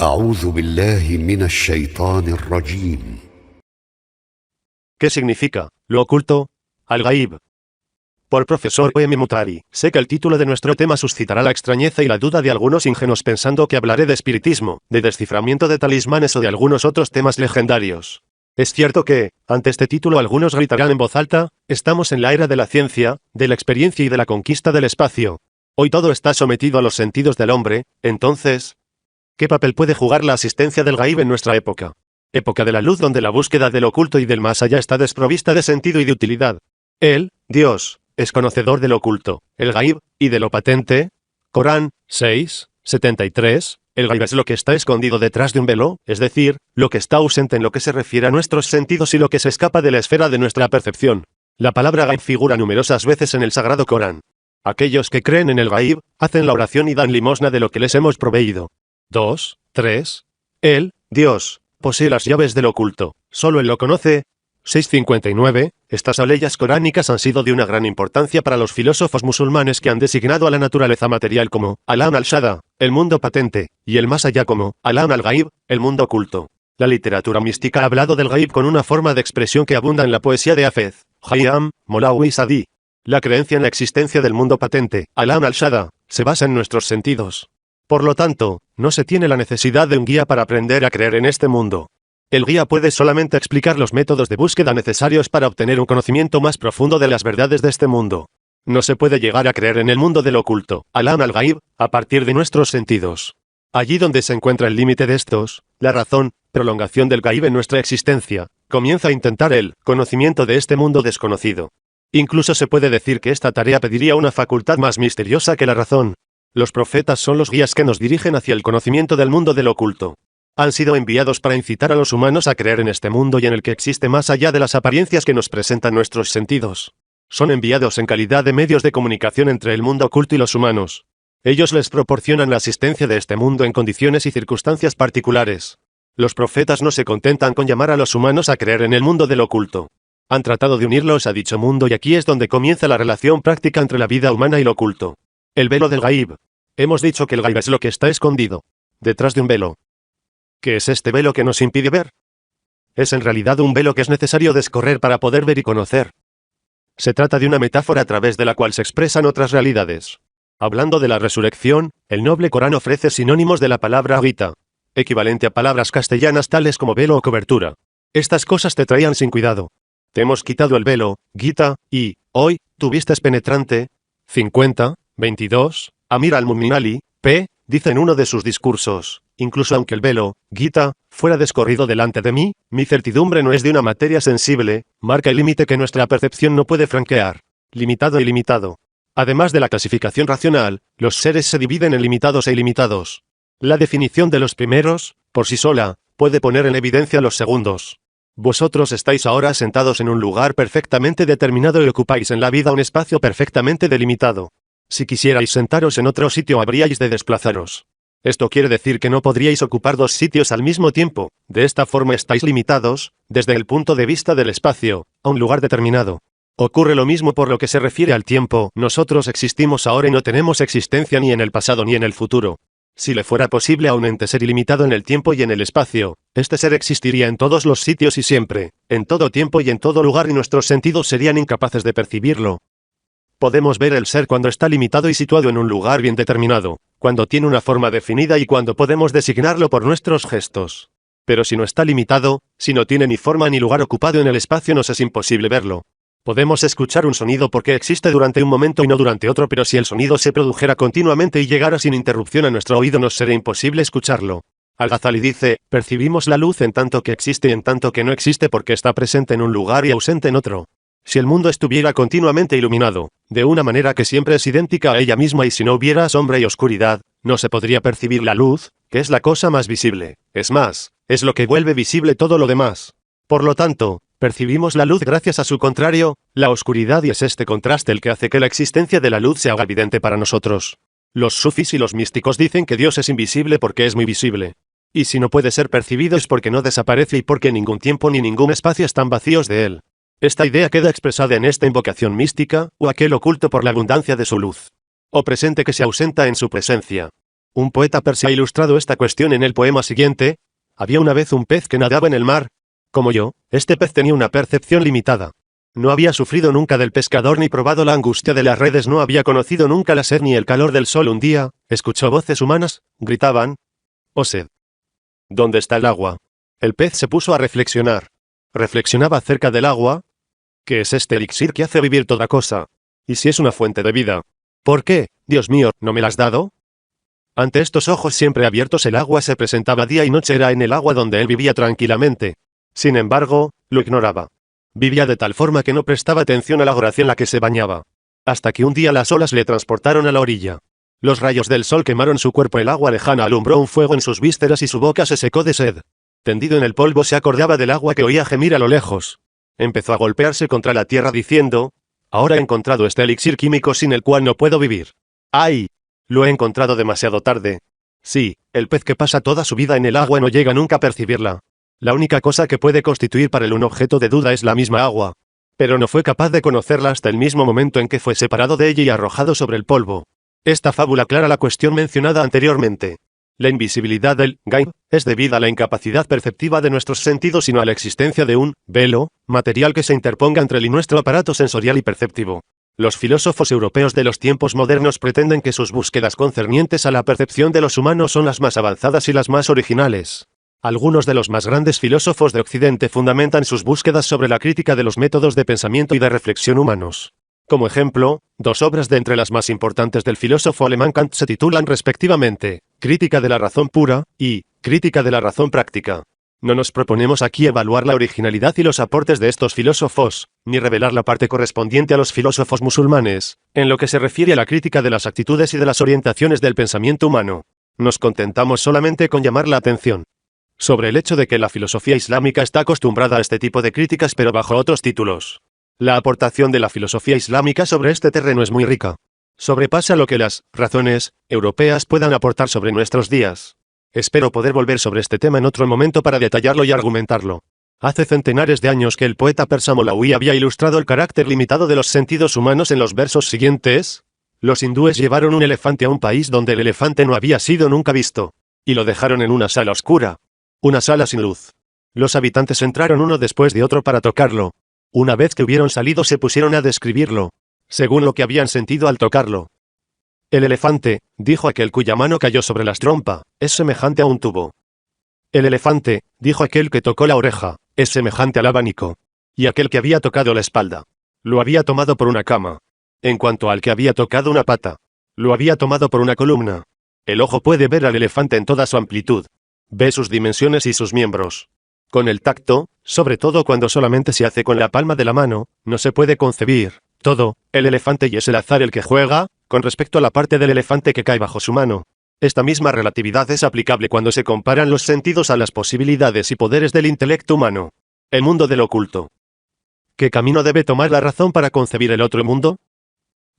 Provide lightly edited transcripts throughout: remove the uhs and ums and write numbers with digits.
أعوذ بالله من الشيطان الرجيم. ¿Qué significa lo oculto? Al-Ghaib. Por profesor O.M. Mutari. Sé que el título de nuestro tema suscitará la extrañeza y la duda de algunos ingenuos pensando que hablaré de espiritismo, de desciframiento de talismanes o de algunos otros temas legendarios. Es cierto que, ante este título algunos gritarán en voz alta, estamos en la era de la ciencia, de la experiencia y de la conquista del espacio. Hoy todo está sometido a los sentidos del hombre, entonces, ¿qué papel puede jugar la asistencia del Ghaib en nuestra época? Época de la luz donde la búsqueda del oculto y del más allá está desprovista de sentido y de utilidad. Él, Dios, es conocedor del oculto, el Ghaib, y de lo patente. Corán 6:73. El Ghaib es lo que está escondido detrás de un velo, es decir, lo que está ausente en lo que se refiere a nuestros sentidos y lo que se escapa de la esfera de nuestra percepción. La palabra Ghaib figura numerosas veces en el Sagrado Corán. Aquellos que creen en el Ghaib, hacen la oración y dan limosna de lo que les hemos proveído. 2, 3. Él, Dios, posee las llaves del oculto, solo Él lo conoce. 6:59. Estas aleyas coránicas han sido de una gran importancia para los filósofos musulmanes que han designado a la naturaleza material como Alam al-Shada, el mundo patente, y el más allá como Alam al-Ghaib, el mundo oculto. La literatura mística ha hablado del Ghaib con una forma de expresión que abunda en la poesía de Hafez, Khayyam, Molawi Sadi. La creencia en la existencia del mundo patente, Alam al-Shada, se basa en nuestros sentidos. Por lo tanto, no se tiene la necesidad de un guía para aprender a creer en este mundo. El guía puede solamente explicar los métodos de búsqueda necesarios para obtener un conocimiento más profundo de las verdades de este mundo. No se puede llegar a creer en el mundo del oculto, Alam al-Ghaib, a partir de nuestros sentidos. Allí donde se encuentra el límite de estos, la razón, prolongación del Ghaib en nuestra existencia, comienza a intentar el conocimiento de este mundo desconocido. Incluso se puede decir que esta tarea pediría una facultad más misteriosa que la razón. Los profetas son los guías que nos dirigen hacia el conocimiento del mundo del oculto. Han sido enviados para incitar a los humanos a creer en este mundo y en el que existe más allá de las apariencias que nos presentan nuestros sentidos. Son enviados en calidad de medios de comunicación entre el mundo oculto y los humanos. Ellos les proporcionan la asistencia de este mundo en condiciones y circunstancias particulares. Los profetas no se contentan con llamar a los humanos a creer en el mundo del oculto. Han tratado de unirlos a dicho mundo y aquí es donde comienza la relación práctica entre la vida humana y lo oculto. El velo del Ghaib. Hemos dicho que el Ghaib es lo que está escondido detrás de un velo. ¿Qué es este velo que nos impide ver? Es en realidad un velo que es necesario descorrer para poder ver y conocer. Se trata de una metáfora a través de la cual se expresan otras realidades. Hablando de la resurrección, el noble Corán ofrece sinónimos de la palabra Gita, equivalente a palabras castellanas tales como velo o cobertura. Estas cosas te traían sin cuidado. Te hemos quitado el velo, Gita, y, hoy, tu vista es penetrante. 50:22. Amir al-Mu'min Ali, p. dice en uno de sus discursos, incluso aunque el velo, Gita, fuera descorrido delante de mí, mi certidumbre no es de una materia sensible, marca el límite que nuestra percepción no puede franquear. Limitado y limitado. Además de la clasificación racional, los seres se dividen en limitados e ilimitados. La definición de los primeros, por sí sola, puede poner en evidencia los segundos. Vosotros estáis ahora sentados en un lugar perfectamente determinado y ocupáis en la vida un espacio perfectamente delimitado. Si quisierais sentaros en otro sitio habríais de desplazaros. Esto quiere decir que no podríais ocupar dos sitios al mismo tiempo. De esta forma estáis limitados, desde el punto de vista del espacio, a un lugar determinado. Ocurre lo mismo por lo que se refiere al tiempo. Nosotros existimos ahora y no tenemos existencia ni en el pasado ni en el futuro. Si le fuera posible a un ente ser ilimitado en el tiempo y en el espacio, este ser existiría en todos los sitios y siempre, en todo tiempo y en todo lugar y nuestros sentidos serían incapaces de percibirlo. Podemos ver el ser cuando está limitado y situado en un lugar bien determinado, cuando tiene una forma definida y cuando podemos designarlo por nuestros gestos. Pero si no está limitado, si no tiene ni forma ni lugar ocupado en el espacio nos es imposible verlo. Podemos escuchar un sonido porque existe durante un momento y no durante otro, pero si el sonido se produjera continuamente y llegara sin interrupción a nuestro oído nos sería imposible escucharlo. Al-Ghazali dice, percibimos la luz en tanto que existe y en tanto que no existe porque está presente en un lugar y ausente en otro. Si el mundo estuviera continuamente iluminado, de una manera que siempre es idéntica a ella misma y si no hubiera sombra y oscuridad, no se podría percibir la luz, que es la cosa más visible. Es más, es lo que vuelve visible todo lo demás. Por lo tanto, percibimos la luz gracias a su contrario, la oscuridad y es este contraste el que hace que la existencia de la luz se haga evidente para nosotros. Los sufís y los místicos dicen que Dios es invisible porque es muy visible. Y si no puede ser percibido es porque no desaparece y porque ningún tiempo ni ningún espacio están vacíos de él. Esta idea queda expresada en esta invocación mística, o aquel oculto por la abundancia de su luz. O presente que se ausenta en su presencia. Un poeta persa ha ilustrado esta cuestión en el poema siguiente: había una vez un pez que nadaba en el mar. Como yo, este pez tenía una percepción limitada. No había sufrido nunca del pescador ni probado la angustia de las redes, no había conocido nunca la sed ni el calor del sol. Un día, escuchó voces humanas, gritaban: ¡oh sed! ¿Dónde está el agua? El pez se puso a reflexionar. Reflexionaba acerca del agua. ¿Qué es este elixir que hace vivir toda cosa? ¿Y si es una fuente de vida? ¿Por qué, Dios mío, no me la has dado? Ante estos ojos siempre abiertos el agua se presentaba día y noche, era en el agua donde él vivía tranquilamente. Sin embargo, lo ignoraba. Vivía de tal forma que no prestaba atención a la oración en la que se bañaba. Hasta que un día las olas le transportaron a la orilla. Los rayos del sol quemaron su cuerpo, el agua lejana alumbró un fuego en sus vísceras y su boca se secó de sed. Tendido en el polvo se acordaba del agua que oía gemir a lo lejos. Empezó a golpearse contra la tierra diciendo: ahora he encontrado este elixir químico sin el cual no puedo vivir. ¡Ay! Lo he encontrado demasiado tarde. Sí, el pez que pasa toda su vida en el agua no llega nunca a percibirla. La única cosa que puede constituir para él un objeto de duda es la misma agua. Pero no fue capaz de conocerla hasta el mismo momento en que fue separado de ella y arrojado sobre el polvo. Esta fábula aclara la cuestión mencionada anteriormente. La invisibilidad del gaib es debida a la incapacidad perceptiva de nuestros sentidos, sino a la existencia de un velo material que se interponga entre él y nuestro aparato sensorial y perceptivo. Los filósofos europeos de los tiempos modernos pretenden que sus búsquedas concernientes a la percepción de los humanos son las más avanzadas y las más originales. Algunos de los más grandes filósofos de Occidente fundamentan sus búsquedas sobre la crítica de los métodos de pensamiento y de reflexión humanos. Como ejemplo, dos obras de entre las más importantes del filósofo alemán Kant se titulan respectivamente Crítica de la razón pura y Crítica de la razón práctica. No nos proponemos aquí evaluar la originalidad y los aportes de estos filósofos, ni revelar la parte correspondiente a los filósofos musulmanes, en lo que se refiere a la crítica de las actitudes y de las orientaciones del pensamiento humano. Nos contentamos solamente con llamar la atención sobre el hecho de que la filosofía islámica está acostumbrada a este tipo de críticas, pero bajo otros títulos. La aportación de la filosofía islámica sobre este terreno es muy rica. Sobrepasa lo que las razones europeas puedan aportar sobre nuestros días. Espero poder volver sobre este tema en otro momento para detallarlo y argumentarlo. Hace centenares de años que el poeta persa Molawi había ilustrado el carácter limitado de los sentidos humanos en los versos siguientes. Los hindúes llevaron un elefante a un país donde el elefante no había sido nunca visto, y lo dejaron en una sala oscura. Una sala sin luz. Los habitantes entraron uno después de otro para tocarlo. Una vez que hubieron salido se pusieron a describirlo, según lo que habían sentido al tocarlo. El elefante, dijo aquel cuya mano cayó sobre la trompa, es semejante a un tubo. El elefante, dijo aquel que tocó la oreja, es semejante al abanico. Y aquel que había tocado la espalda, lo había tomado por una cama. En cuanto al que había tocado una pata, lo había tomado por una columna. El ojo puede ver al elefante en toda su amplitud. Ve sus dimensiones y sus miembros. Con el tacto, sobre todo cuando solamente se hace con la palma de la mano, no se puede concebir todo el elefante y es el azar el que juega con respecto a la parte del elefante que cae bajo su mano. Esta misma relatividad es aplicable cuando se comparan los sentidos a las posibilidades y poderes del intelecto humano. El mundo del oculto. ¿Qué camino debe tomar la razón para concebir el otro mundo?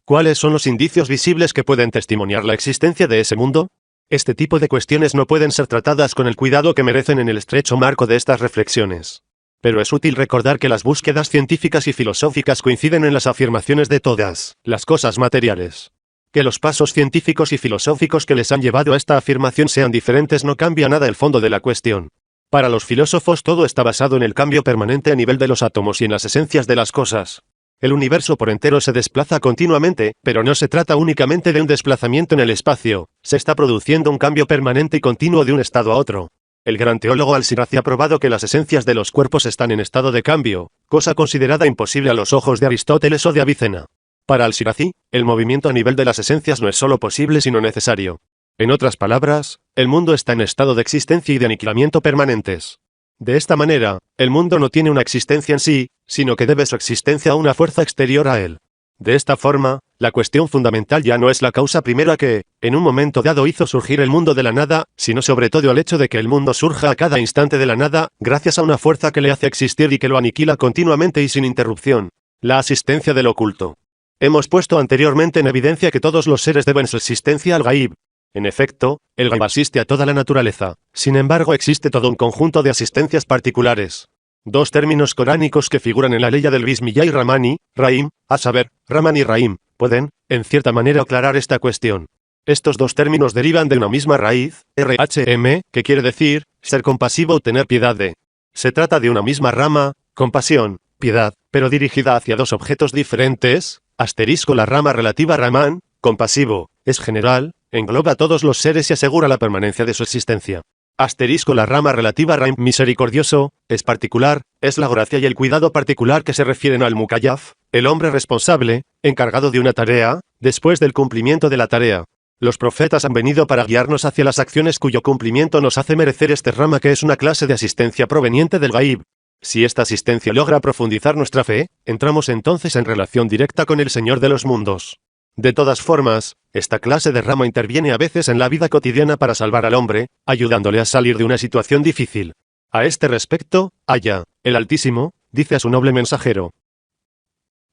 ¿Cuáles son los indicios visibles que pueden testimoniar la existencia de ese mundo? Este tipo de cuestiones no pueden ser tratadas con el cuidado que merecen en el estrecho marco de estas reflexiones. Pero es útil recordar que las búsquedas científicas y filosóficas coinciden en las afirmaciones de todas las cosas materiales. Que los pasos científicos y filosóficos que les han llevado a esta afirmación sean diferentes no cambia nada el fondo de la cuestión. Para los filósofos todo está basado en el cambio permanente a nivel de los átomos y en las esencias de las cosas. El universo por entero se desplaza continuamente, pero no se trata únicamente de un desplazamiento en el espacio, se está produciendo un cambio permanente y continuo de un estado a otro. El gran teólogo Al-Shirazi ha probado que las esencias de los cuerpos están en estado de cambio, cosa considerada imposible a los ojos de Aristóteles o de Avicena. Para Al-Shirazi, el movimiento a nivel de las esencias no es solo posible sino necesario. En otras palabras, el mundo está en estado de existencia y de aniquilamiento permanentes. De esta manera, el mundo no tiene una existencia en sí, sino que debe su existencia a una fuerza exterior a él. De esta forma, la cuestión fundamental ya no es la causa primera que, en un momento dado hizo surgir el mundo de la nada, sino sobre todo el hecho de que el mundo surja a cada instante de la nada, gracias a una fuerza que le hace existir y que lo aniquila continuamente y sin interrupción. La asistencia del oculto. Hemos puesto anteriormente en evidencia que todos los seres deben su existencia al Gaib. En efecto, el Gaib asiste a toda la naturaleza. Sin embargo, existe todo un conjunto de asistencias particulares. Dos términos coránicos que figuran en la ley del Bismillah y Rahim, a saber, Rahman y Rahim, pueden, en cierta manera, aclarar esta cuestión. Estos dos términos derivan de una misma raíz, RHM, que quiere decir, ser compasivo o tener piedad de. Se trata de una misma rama, compasión, piedad, pero dirigida hacia dos objetos diferentes, asterisco la rama relativa Raman, compasivo, es general, engloba a todos los seres y asegura la permanencia de su existencia. Asterisco la rama relativa Raim, misericordioso, es particular, es la gracia y el cuidado particular que se refieren al Mukallaf, el hombre responsable, encargado de una tarea, después del cumplimiento de la tarea. Los profetas han venido para guiarnos hacia las acciones cuyo cumplimiento nos hace merecer este rama que es una clase de asistencia proveniente del Gaib. Si esta asistencia logra profundizar nuestra fe, entramos entonces en relación directa con el Señor de los mundos. De todas formas, esta clase de rama interviene a veces en la vida cotidiana para salvar al hombre, ayudándole a salir de una situación difícil. A este respecto, Aya, el Altísimo, dice a su noble mensajero: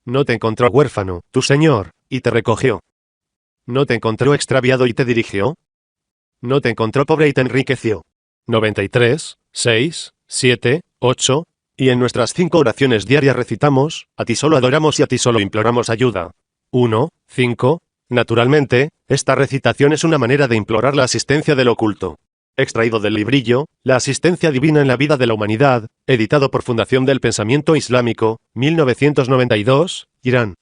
no te encontró huérfano, tu Señor, y te recogió. ¿No te encontró extraviado y te dirigió? ¿No te encontró pobre y te enriqueció? 93, 6, 7, 8, y en nuestras 5 oraciones diarias recitamos, a ti solo adoramos y a ti solo imploramos ayuda. 1, 5, naturalmente, esta recitación es una manera de implorar la asistencia del oculto. Extraído del librillo, La asistencia divina en la vida de la humanidad, editado por Fundación del Pensamiento Islámico, 1992, Irán.